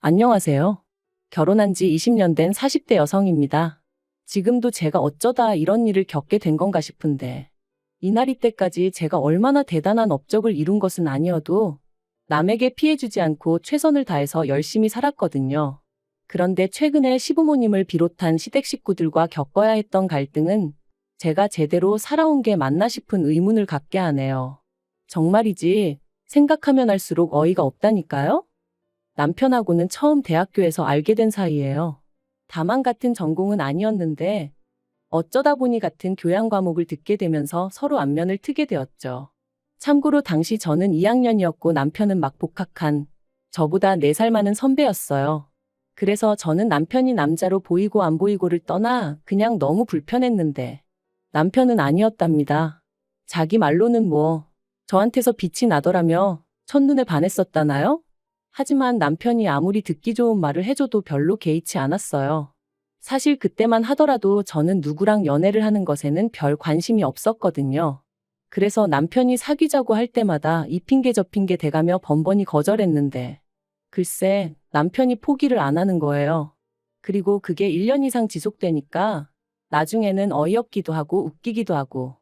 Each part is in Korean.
안녕하세요. 결혼한 지 20년 된 40대 여성입니다. 지금도 제가 어쩌다 이런 일을 겪게 된 건가 싶은데, 이날 이때까지 제가 얼마나 대단한 업적을 이룬 것은 아니어도 남에게 피해주지 않고 최선을 다해서 열심히 살았거든요. 그런데 최근에 시부모님을 비롯한 시댁 식구들과 겪어야 했던 갈등은 제가 제대로 살아온 게 맞나 싶은 의문을 갖게 하네요. 정말이지 생각하면 할수록 어이가 없다니까요? 남편하고는 처음 대학교에서 알게 된 사이예요. 다만 같은 전공은 아니었는데 어쩌다 보니 같은 교양 과목을 듣게 되면서 서로 안면을 트게 되었죠. 참고로 당시 저는 2학년이었고 남편은 막 복학한 저보다 4살 많은 선배였어요. 그래서 저는 남편이 남자로 보이고 안 보이고를 떠나 그냥 너무 불편했는데 남편은 아니었답니다. 자기 말로는 저한테서 빛이 나더라며 첫눈에 반했었다나요? 하지만 남편이 아무리 듣기 좋은 말을 해줘도 별로 개의치 않았어요. 사실 그때만 하더라도 저는 누구랑 연애를 하는 것에는 별 관심이 없었거든요. 그래서 남편이 사귀자고 할 때마다 이 핑계 저 핑계 대가며 번번이 거절했는데 글쎄 남편이 포기를 안 하는 거예요. 그리고 그게 1년 이상 지속되니까 나중에는 어이없기도 하고 웃기기도 하고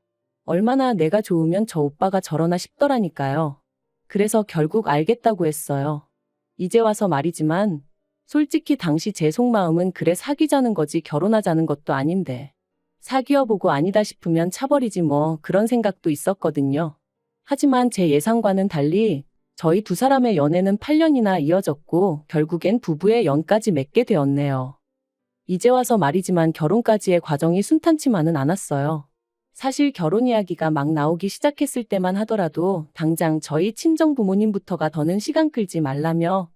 얼마나 내가 좋으면 저 오빠가 저러나 싶더라니까요. 그래서 결국 알겠다고 했어요. 이제 와서 말이지만 솔직히 당시 제 속마음은 그래 사귀자는 거지 결혼하자는 것도 아닌데 사귀어보고 아니다 싶으면 차버리지 그런 생각도 있었거든요. 하지만 제 예상과는 달리 저희 두 사람의 연애는 8년이나 이어졌고 결국엔 부부의 연까지 맺게 되었네요. 이제 와서 말이지만 결혼까지의 과정이 순탄치만은 않았어요. 사실 결혼 이야기가 막 나오기 시작했을 때만 하더라도 당장 저희 친정 부모님부터가 더는 시간 끌지 말라며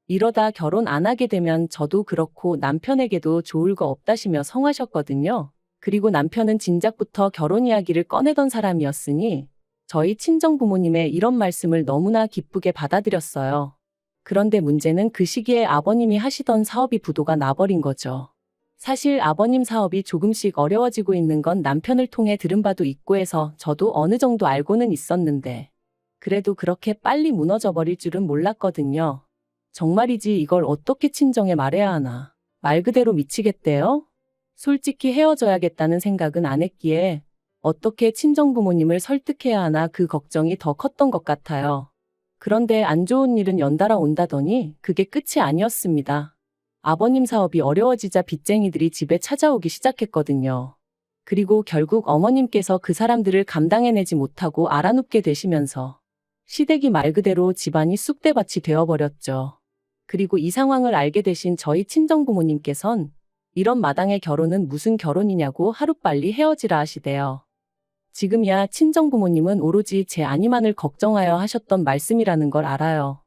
이러다 결혼 안 하게 되면 저도 그렇고 남편에게도 좋을 거 없다시며 성하셨거든요. 그리고 남편은 진작부터 결혼 이야기를 꺼내던 사람이었으니 저희 친정 부모님의 이런 말씀을 너무나 기쁘게 받아들였어요. 그런데 문제는 그 시기에 아버님이 하시던 사업이 부도가 나버린 거죠. 사실 아버님 사업이 조금씩 어려워지고 있는 건 남편을 통해 들은 바도 있고 해서 저도 어느 정도 알고는 있었는데 그래도 그렇게 빨리 무너져 버릴 줄은 몰랐거든요. 정말이지 이걸 어떻게 친정에 말해야 하나. 말 그대로 미치겠대요? 솔직히 헤어져야겠다는 생각은 안 했기에 어떻게 친정 부모님을 설득해야 하나 그 걱정이 더 컸던 것 같아요. 그런데 안 좋은 일은 연달아 온다더니 그게 끝이 아니었습니다. 아버님 사업이 어려워지자 빚쟁이들이 집에 찾아오기 시작했거든요. 그리고 결국 어머님께서 그 사람들을 감당해내지 못하고 알아눕게 되시면서 시댁이 말 그대로 집안이 쑥대밭이 되어버렸죠. 그리고 이 상황을 알게 되신 저희 친정부모님께선 이런 마당의 결혼은 무슨 결혼이냐고 하루빨리 헤어지라 하시대요. 지금이야 친정부모님은 오로지 제 안위만을 걱정하여 하셨던 말씀이라는 걸 알아요.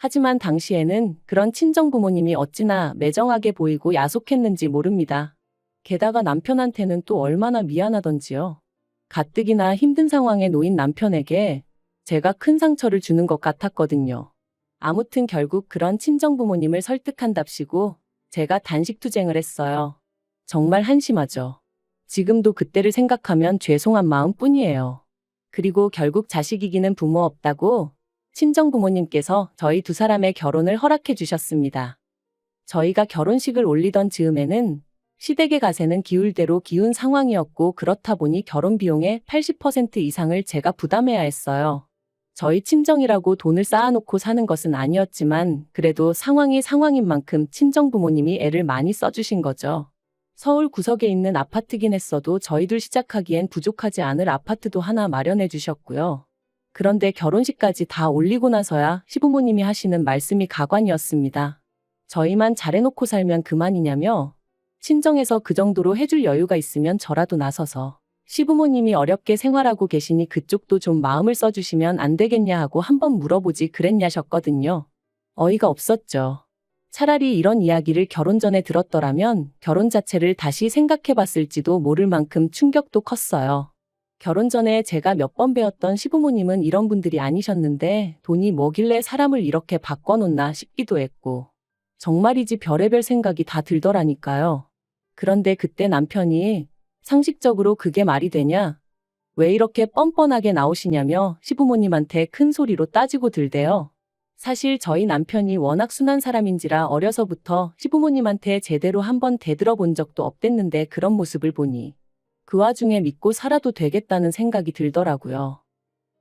하지만 당시에는 그런 친정부모님이 어찌나 매정하게 보이고 야속했는지 모릅니다. 게다가 남편한테는 또 얼마나 미안하던지요. 가뜩이나 힘든 상황에 놓인 남편에게 제가 큰 상처를 주는 것 같았거든요. 아무튼 결국 그런 친정부모님을 설득한답시고 제가 단식투쟁을 했어요. 정말 한심하죠. 지금도 그때를 생각하면 죄송한 마음뿐이에요. 그리고 결국 자식 이기는 부모 없다고 친정부모님께서 저희 두 사람의 결혼을 허락해 주셨습니다. 저희가 결혼식을 올리던 즈음에는 시댁의 가세는 기울 대로 기운 상황이었고 그렇다 보니 결혼 비용의 80% 이상을 제가 부담해야 했어요. 저희 친정이라고 돈을 쌓아놓고 사는 것은 아니었지만 그래도 상황이 상황인 만큼 친정부모님이 애를 많이 써주신 거죠. 서울 구석에 있는 아파트긴 했어도 저희들 시작하기엔 부족하지 않을 아파트도 하나 마련해 주셨고요. 그런데 결혼식까지 다 올리고 나서야 시부모님이 하시는 말씀이 가관이었습니다. 저희만 잘해놓고 살면 그만이냐며 친정에서 그 정도로 해줄 여유가 있으면 저라도 나서서 시부모님이 어렵게 생활하고 계시니 그쪽도 좀 마음을 써주시면 안 되겠냐 하고 한번 물어보지 그랬냐셨거든요. 어이가 없었죠. 차라리 이런 이야기를 결혼 전에 들었더라면 결혼 자체를 다시 생각해봤을지도 모를 만큼 충격도 컸어요. 결혼 전에 제가 몇 번 배웠던 시부모님은 이런 분들이 아니셨는데 돈이 뭐길래 사람을 이렇게 바꿔놓나 싶기도 했고 정말이지 별의별 생각이 다 들더라니까요. 그런데 그때 남편이 상식적으로 그게 말이 되냐? 왜 이렇게 뻔뻔하게 나오시냐며 시부모님한테 큰 소리로 따지고 들대요. 사실 저희 남편이 워낙 순한 사람인지라 어려서부터 시부모님한테 제대로 한번 대들어본 적도 없댔는데 그런 모습을 보니 그 와중에 믿고 살아도 되겠다는 생각이 들더라고요.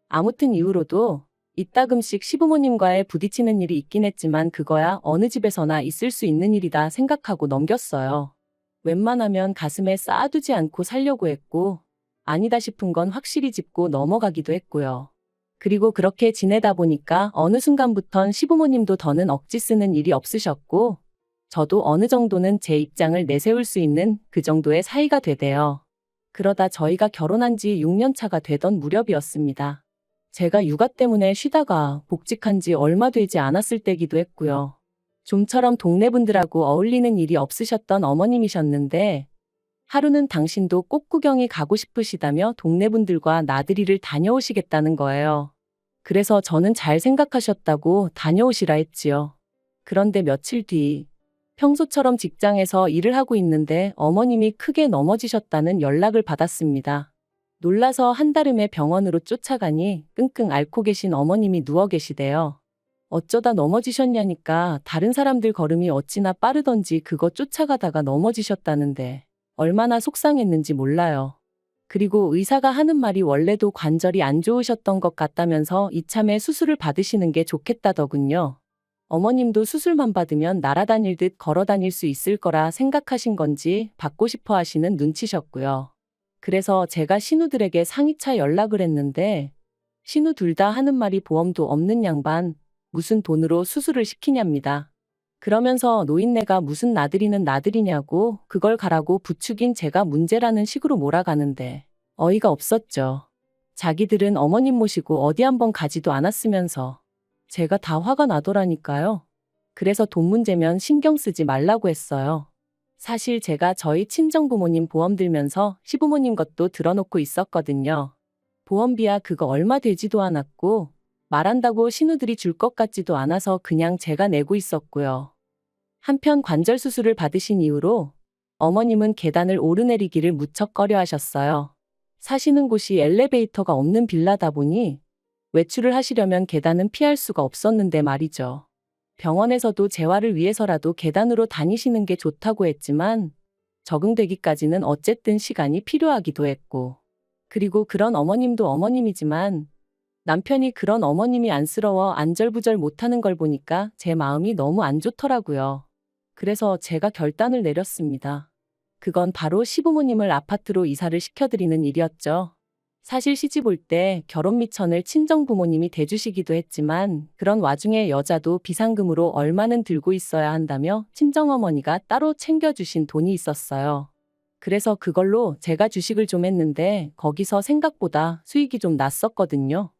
아무튼 이후로도 이따금씩 시부모님과의 부딪히는 일이 있긴 했지만 그거야 어느 집에서나 있을 수 있는 일이다 생각하고 넘겼어요. 웬만하면 가슴에 쌓아두지 않고 살려고 했고 아니다 싶은 건 확실히 짚고 넘어가기도 했고요. 그리고 그렇게 지내다 보니까 어느 순간부턴 시부모님도 더는 억지 쓰는 일이 없으셨고 저도 어느 정도는 제 입장을 내세울 수 있는 그 정도의 사이가 되대요. 그러다 저희가 결혼한 지 6년 차가 되던 무렵이었습니다. 제가 육아 때문에 쉬다가 복직한 지 얼마 되지 않았을 때기도 했고요. 좀처럼 동네 분들하고 어울리는 일이 없으셨던 어머님이셨는데 하루는 당신도 꽃 구경이 가고 싶으시다며 동네 분들과 나들이를 다녀오시겠다는 거예요. 그래서 저는 잘 생각하셨다고 다녀오시라 했지요. 그런데 며칠 뒤 평소처럼 직장에서 일을 하고 있는데 어머님이 크게 넘어지셨다는 연락을 받았습니다. 놀라서 한달음에 병원으로 쫓아가니 끙끙 앓고 계신 어머님이 누워 계시대요. 어쩌다 넘어지셨냐니까 다른 사람들 걸음이 어찌나 빠르던지 그거 쫓아가다가 넘어지셨다는데 얼마나 속상했는지 몰라요. 그리고 의사가 하는 말이 원래도 관절이 안 좋으셨던 것 같다면서 이참에 수술을 받으시는 게 좋겠다더군요. 어머님도 수술만 받으면 날아다닐 듯 걸어다닐 수 있을 거라 생각하신 건지 받고 싶어 하시는 눈치셨고요. 그래서 제가 신우들에게 상의차 연락을 했는데 신우 둘 다 하는 말이 보험도 없는 양반, 무슨 돈으로 수술을 시키냐입니다. 그러면서 노인네가 무슨 나들이는 나들이냐고 그걸 가라고 부추긴 제가 문제라는 식으로 몰아가는데 어이가 없었죠. 자기들은 어머님 모시고 어디 한번 가지도 않았으면서 제가 다 화가 나더라니까요. 그래서 돈 문제면 신경 쓰지 말라고 했어요. 사실 제가 저희 친정부모님 보험 들면서 시부모님 것도 들어놓고 있었거든요. 보험비야 그거 얼마 되지도 않았고 말한다고 신우들이 줄 것 같지도 않아서 그냥 제가 내고 있었고요. 한편 관절 수술을 받으신 이후로 어머님은 계단을 오르내리기를 무척 꺼려 하셨어요. 사시는 곳이 엘리베이터가 없는 빌라다 보니 외출을 하시려면 계단은 피할 수가 없었는데 말이죠. 병원에서도 재활을 위해서라도 계단으로 다니시는 게 좋다고 했지만 적응되기까지는 어쨌든 시간이 필요하기도 했고 그리고 그런 어머님도 어머님이지만 남편이 그런 어머님이 안쓰러워 안절부절 못하는 걸 보니까 제 마음이 너무 안 좋더라고요. 그래서 제가 결단을 내렸습니다. 그건 바로 시부모님을 아파트로 이사를 시켜드리는 일이었죠. 사실 시집 올 때 결혼 미천을 친정부모님이 대주시기도 했지만 그런 와중에 여자도 비상금으로 얼마는 들고 있어야 한다며 친정어머니가 따로 챙겨주신 돈이 있었어요. 그래서 그걸로 제가 주식을 좀 했는데 거기서 생각보다 수익이 좀 났었거든요.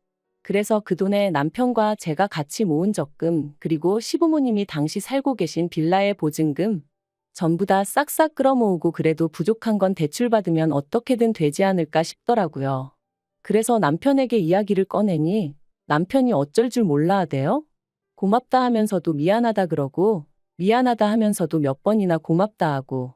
그래서 그 돈에 남편과 제가 같이 모은 적금 그리고 시부모님이 당시 살고 계신 빌라의 보증금 전부 다 싹싹 끌어모으고 그래도 부족한 건 대출받으면 어떻게든 되지 않을까 싶더라고요. 그래서 남편에게 이야기를 꺼내니 남편이 어쩔 줄 몰라 하대요. 고맙다 하면서도 미안하다 그러고 미안하다 하면서도 몇 번이나 고맙다 하고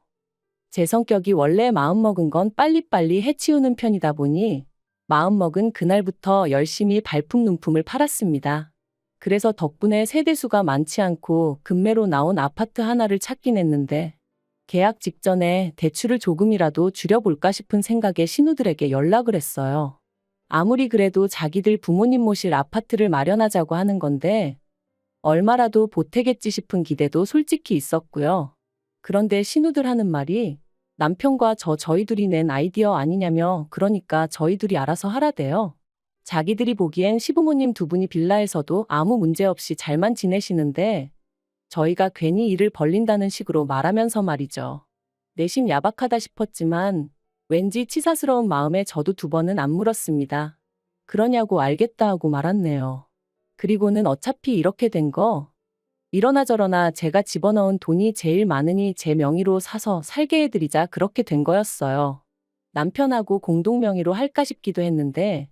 제 성격이 원래 마음먹은 건 빨리빨리 해치우는 편이다 보니 마음먹은 그날부터 열심히 발품눈품을 팔았습니다. 그래서 덕분에 세대수가 많지 않고 급매로 나온 아파트 하나를 찾긴 했는데 계약 직전에 대출을 조금이라도 줄여볼까 싶은 생각에 신우들에게 연락을 했어요. 아무리 그래도 자기들 부모님 모실 아파트를 마련하자고 하는 건데 얼마라도 보태겠지 싶은 기대도 솔직히 있었고요. 그런데 신우들 하는 말이 남편과 저희 둘이 낸 아이디어 아니냐며 그러니까 저희 둘이 알아서 하라대요. 자기들이 보기엔 시부모님 두 분이 빌라에서도 아무 문제 없이 잘만 지내시는데 저희가 괜히 일을 벌린다는 식으로 말하면서 말이죠. 내심 야박하다 싶었지만 왠지 치사스러운 마음에 저도 두 번은 안 물었습니다. 그러냐고 알겠다 하고 말았네요. 그리고는 어차피 이렇게 된 거 이러나 저러나 제가 집어넣은 돈이 제일 많으니 제 명의로 사서 살게 해드리자 그렇게 된 거였어요. 남편하고 공동 명의로 할까 싶기도 했는데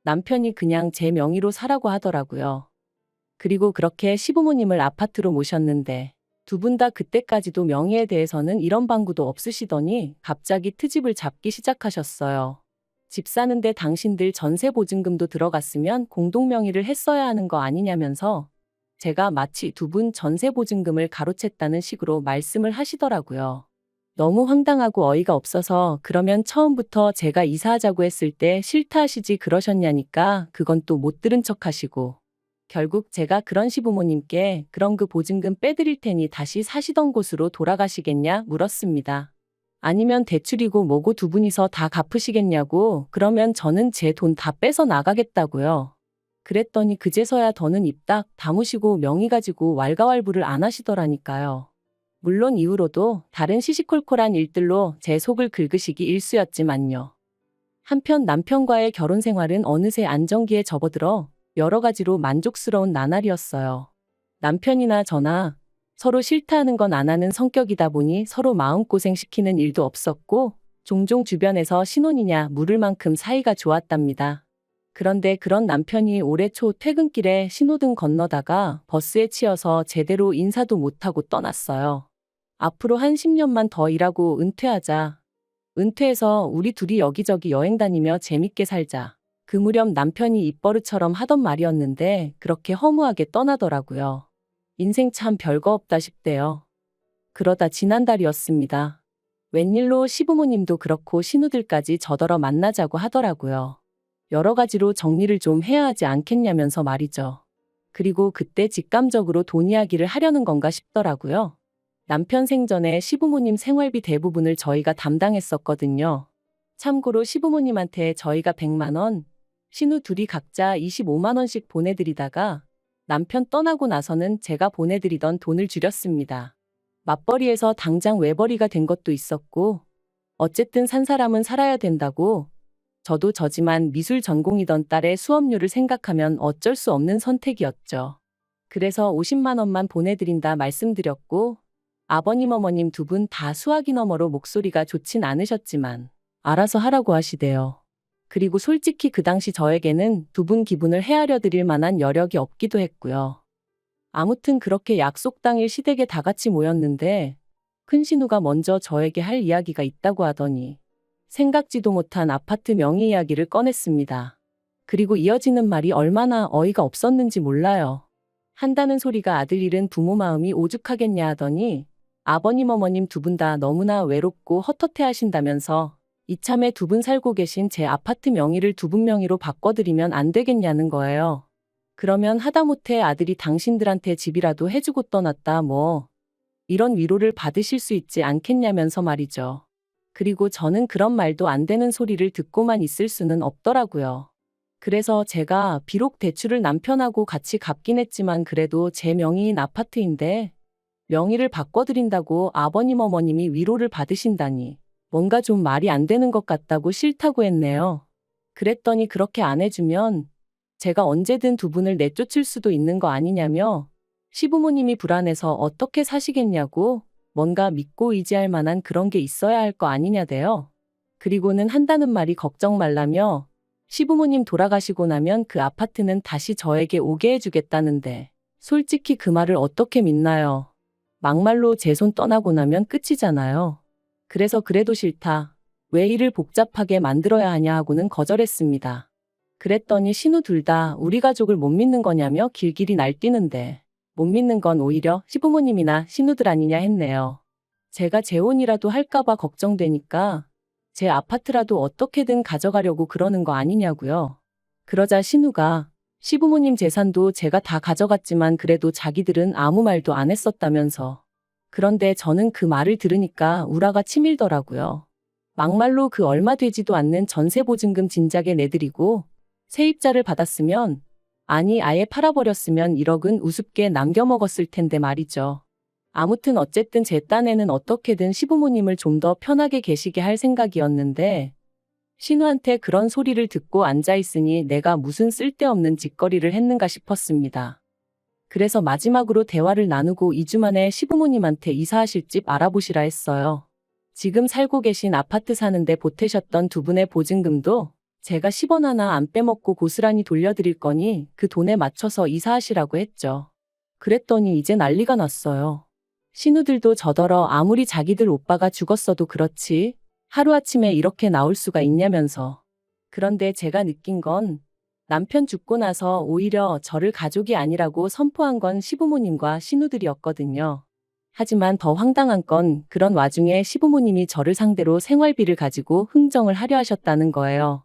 남편이 그냥 제 명의로 사라고 하더라고요. 그리고 그렇게 시부모님을 아파트로 모셨는데 두 분 다 그때까지도 명의에 대해서는 이런 방구도 없으시더니 갑자기 트집을 잡기 시작하셨어요. 집 사는데 당신들 전세 보증금도 들어갔으면 공동 명의를 했어야 하는 거 아니냐면서 제가 마치 두 분 전세 보증금을 가로챘다는 식으로 말씀을 하시더라고요. 너무 황당하고 어이가 없어서 그러면 처음부터 제가 이사하자고 했을 때 싫다 하시지 그러셨냐니까 그건 또 못 들은 척 하시고 결국 제가 그런 시부모님께 그럼 그 보증금 빼드릴 테니 다시 사시던 곳으로 돌아가시겠냐 물었습니다. 아니면 대출이고 뭐고 두 분이서 다 갚으시겠냐고 그러면 저는 제 돈 다 빼서 나가겠다고요. 그랬더니 그제서야 더는 입 딱 다무시고 명의 가지고 왈가왈부를 안 하시더라니까요. 물론 이후로도 다른 시시콜콜한 일들로 제 속을 긁으시기 일쑤였지만요. 한편 남편과의 결혼 생활은 어느새 안정기에 접어들어 여러 가지로 만족스러운 나날이었어요. 남편이나 저나 서로 싫다 하는 건 안 하는 성격이다 보니 서로 마음고생시키는 일도 없었고 종종 주변에서 신혼이냐 물을 만큼 사이가 좋았답니다. 그런데 그런 남편이 올해 초 퇴근길에 신호등 건너다가 버스에 치여서 제대로 인사도 못하고 떠났어요. 앞으로 한 10년만 더 일하고 은퇴하자. 은퇴해서 우리 둘이 여기저기 여행 다니며 재밌게 살자. 그 무렵 남편이 입버릇처럼 하던 말이었는데 그렇게 허무하게 떠나더라고요. 인생 참 별거 없다 싶대요. 그러다 지난달이었습니다. 웬일로 시부모님도 그렇고 신우들까지 저더러 만나자고 하더라고요. 여러 가지로 정리를 좀 해야 하지 않겠냐면서 말이죠. 그리고 그때 직감적으로 돈 이야기를 하려는 건가 싶더라고요. 남편 생전에 시부모님 생활비 대부분을 저희가 담당했었거든요. 참고로 시부모님한테 저희가 100만 원, 신우 둘이 각자 25만 원씩 보내드리다가 남편 떠나고 나서는 제가 보내드리던 돈을 줄였습니다. 맞벌이에서 당장 외벌이가 된 것도 있었고 어쨌든 산 사람은 살아야 된다고 저도 저지만 미술 전공이던 딸의 수업료를 생각하면 어쩔 수 없는 선택이었죠. 그래서 50만 원만 보내드린다 말씀드렸고 아버님 어머님 두 분 다 수화기 너머로 목소리가 좋진 않으셨지만 알아서 하라고 하시대요. 그리고 솔직히 그 당시 저에게는 두 분 기분을 헤아려 드릴 만한 여력이 없기도 했고요. 아무튼 그렇게 약속 당일 시댁에 다 같이 모였는데 큰 신우가 먼저 저에게 할 이야기가 있다고 하더니 생각지도 못한 아파트 명의 이야기를 꺼냈습니다. 그리고 이어지는 말이 얼마나 어이가 없었는지 몰라요. 한다는 소리가 아들 잃은 부모 마음이 오죽하겠냐 하더니 아버님 어머님 두 분 다 너무나 외롭고 헛헛해 하신다면서 이참에 두 분 살고 계신 제 아파트 명의를 두 분 명의로 바꿔드리면 안 되겠냐는 거예요. 그러면 하다못해 아들이 당신들한테 집이라도 해주고 떠났다 뭐 이런 위로를 받으실 수 있지 않겠냐면서 말이죠. 그리고 저는 그런 말도 안 되는 소리를 듣고만 있을 수는 없더라고요. 그래서 제가 비록 대출을 남편하고 같이 갚긴 했지만 그래도 제 명의인 아파트인데 명의를 바꿔드린다고 아버님 어머님이 위로를 받으신다니 뭔가 좀 말이 안 되는 것 같다고 싫다고 했네요. 그랬더니 그렇게 안 해주면 제가 언제든 두 분을 내쫓을 수도 있는 거 아니냐며 시부모님이 불안해서 어떻게 사시겠냐고 뭔가 믿고 의지할 만한 그런 게 있어야 할 거 아니냐대요. 그리고는 한다는 말이 걱정 말라며 시부모님 돌아가시고 나면 그 아파트는 다시 저에게 오게 해주겠다는데 솔직히 그 말을 어떻게 믿나요? 막말로 제 손 떠나고 나면 끝이잖아요. 그래서 그래도 싫다. 왜 일을 복잡하게 만들어야 하냐 하고는 거절했습니다. 그랬더니 신우 둘 다 우리 가족을 못 믿는 거냐며 길길이 날뛰는데 못 믿는 건 오히려 시부모님이나 신우들 아니냐 했네요. 제가 재혼이라도 할까봐 걱정되니까 제 아파트라도 어떻게든 가져가려고 그러는 거 아니냐고요. 그러자 신우가 시부모님 재산도 제가 다 가져갔지만 그래도 자기들은 아무 말도 안 했었다면서. 그런데 저는 그 말을 들으니까 우라가 치밀더라고요. 막말로 그 얼마 되지도 않는 전세 보증금 진작에 내드리고 세입자를 받았으면 아니 아예 팔아버렸으면 1억은 우습게 남겨먹었을 텐데 말이죠. 아무튼 어쨌든 제 딴에는 어떻게든 시부모님을 좀 더 편하게 계시게 할 생각이었는데 신우한테 그런 소리를 듣고 앉아있으니 내가 무슨 쓸데없는 짓거리를 했는가 싶었습니다. 그래서 마지막으로 대화를 나누고 2주 만에 시부모님한테 이사하실 집 알아보시라 했어요. 지금 살고 계신 아파트 사는데 보태셨던 두 분의 보증금도 제가 10원 하나 안 빼먹고 고스란히 돌려드릴 거니 그 돈에 맞춰서 이사하시라고 했죠. 그랬더니 이제 난리가 났어요. 신우들도 저더러 아무리 자기들 오빠가 죽었어도 그렇지 하루아침에 이렇게 나올 수가 있냐면서. 그런데 제가 느낀 건 남편 죽고 나서 오히려 저를 가족이 아니라고 선포한 건 시부모님과 시누들이었거든요. 하지만 더 황당한 건 그런 와중에 시부모님이 저를 상대로 생활비를 가지고 흥정을 하려 하셨다는 거예요.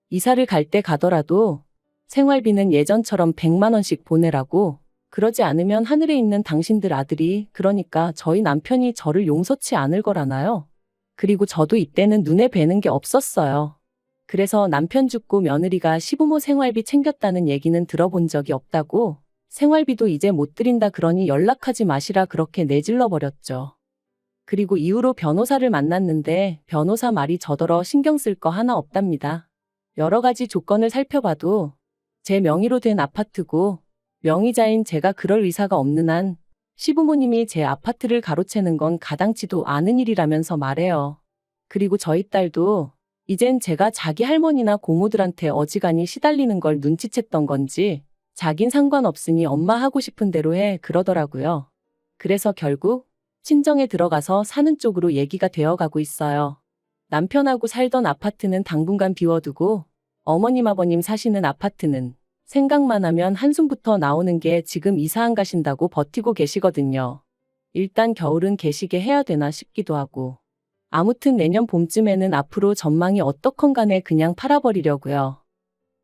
이사를 갈 때 가더라도 생활비는 예전처럼 100만 원씩 보내라고, 그러지 않으면 하늘에 있는 당신들 아들이, 그러니까 저희 남편이 저를 용서치 않을 거라나요? 그리고 저도 이때는 눈에 뵈는 게 없었어요. 그래서 남편 죽고 며느리가 시부모 생활비 챙겼다는 얘기는 들어본 적이 없다고, 생활비도 이제 못 드린다 그러니 연락하지 마시라 그렇게 내질러 버렸죠. 그리고 이후로 변호사를 만났는데 변호사 말이 저더러 신경 쓸 거 하나 없답니다. 여러 가지 조건을 살펴봐도 제 명의로 된 아파트고 명의자인 제가 그럴 의사가 없는 한 시부모님이 제 아파트를 가로채는 건 가당치도 않은 일이라면서 말해요. 그리고 저희 딸도 이젠 제가 자기 할머니나 고모들한테 어지간히 시달리는 걸 눈치챘던 건지 자긴 상관없으니 엄마 하고 싶은 대로 해 그러더라고요. 그래서 결국 친정에 들어가서 사는 쪽으로 얘기가 되어가고 있어요. 남편하고 살던 아파트는 당분간 비워두고 어머님 아버님 사시는 아파트는 생각만 하면 한숨부터 나오는 게 지금 이사 안 가신다고 버티고 계시거든요. 일단 겨울은 계시게 해야 되나 싶기도 하고. 아무튼 내년 봄쯤에는 앞으로 전망이 어떻건 간에 그냥 팔아버리려고요.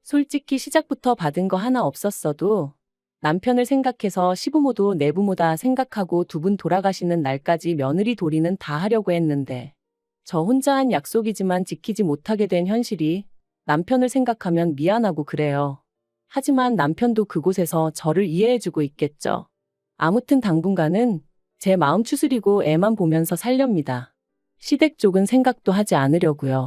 솔직히 시작부터 받은 거 하나 없었어도 남편을 생각해서 시부모도 내부모다 생각하고 두 분 돌아가시는 날까지 며느리 도리는 다 하려고 했는데 저 혼자 한 약속이지만 지키지 못하게 된 현실이 남편을 생각하면 미안하고 그래요. 하지만 남편도 그곳에서 저를 이해해주고 있겠죠. 아무튼 당분간은 제 마음 추스리고 애만 보면서 살렵니다. 시댁 쪽은 생각도 하지 않으려고요.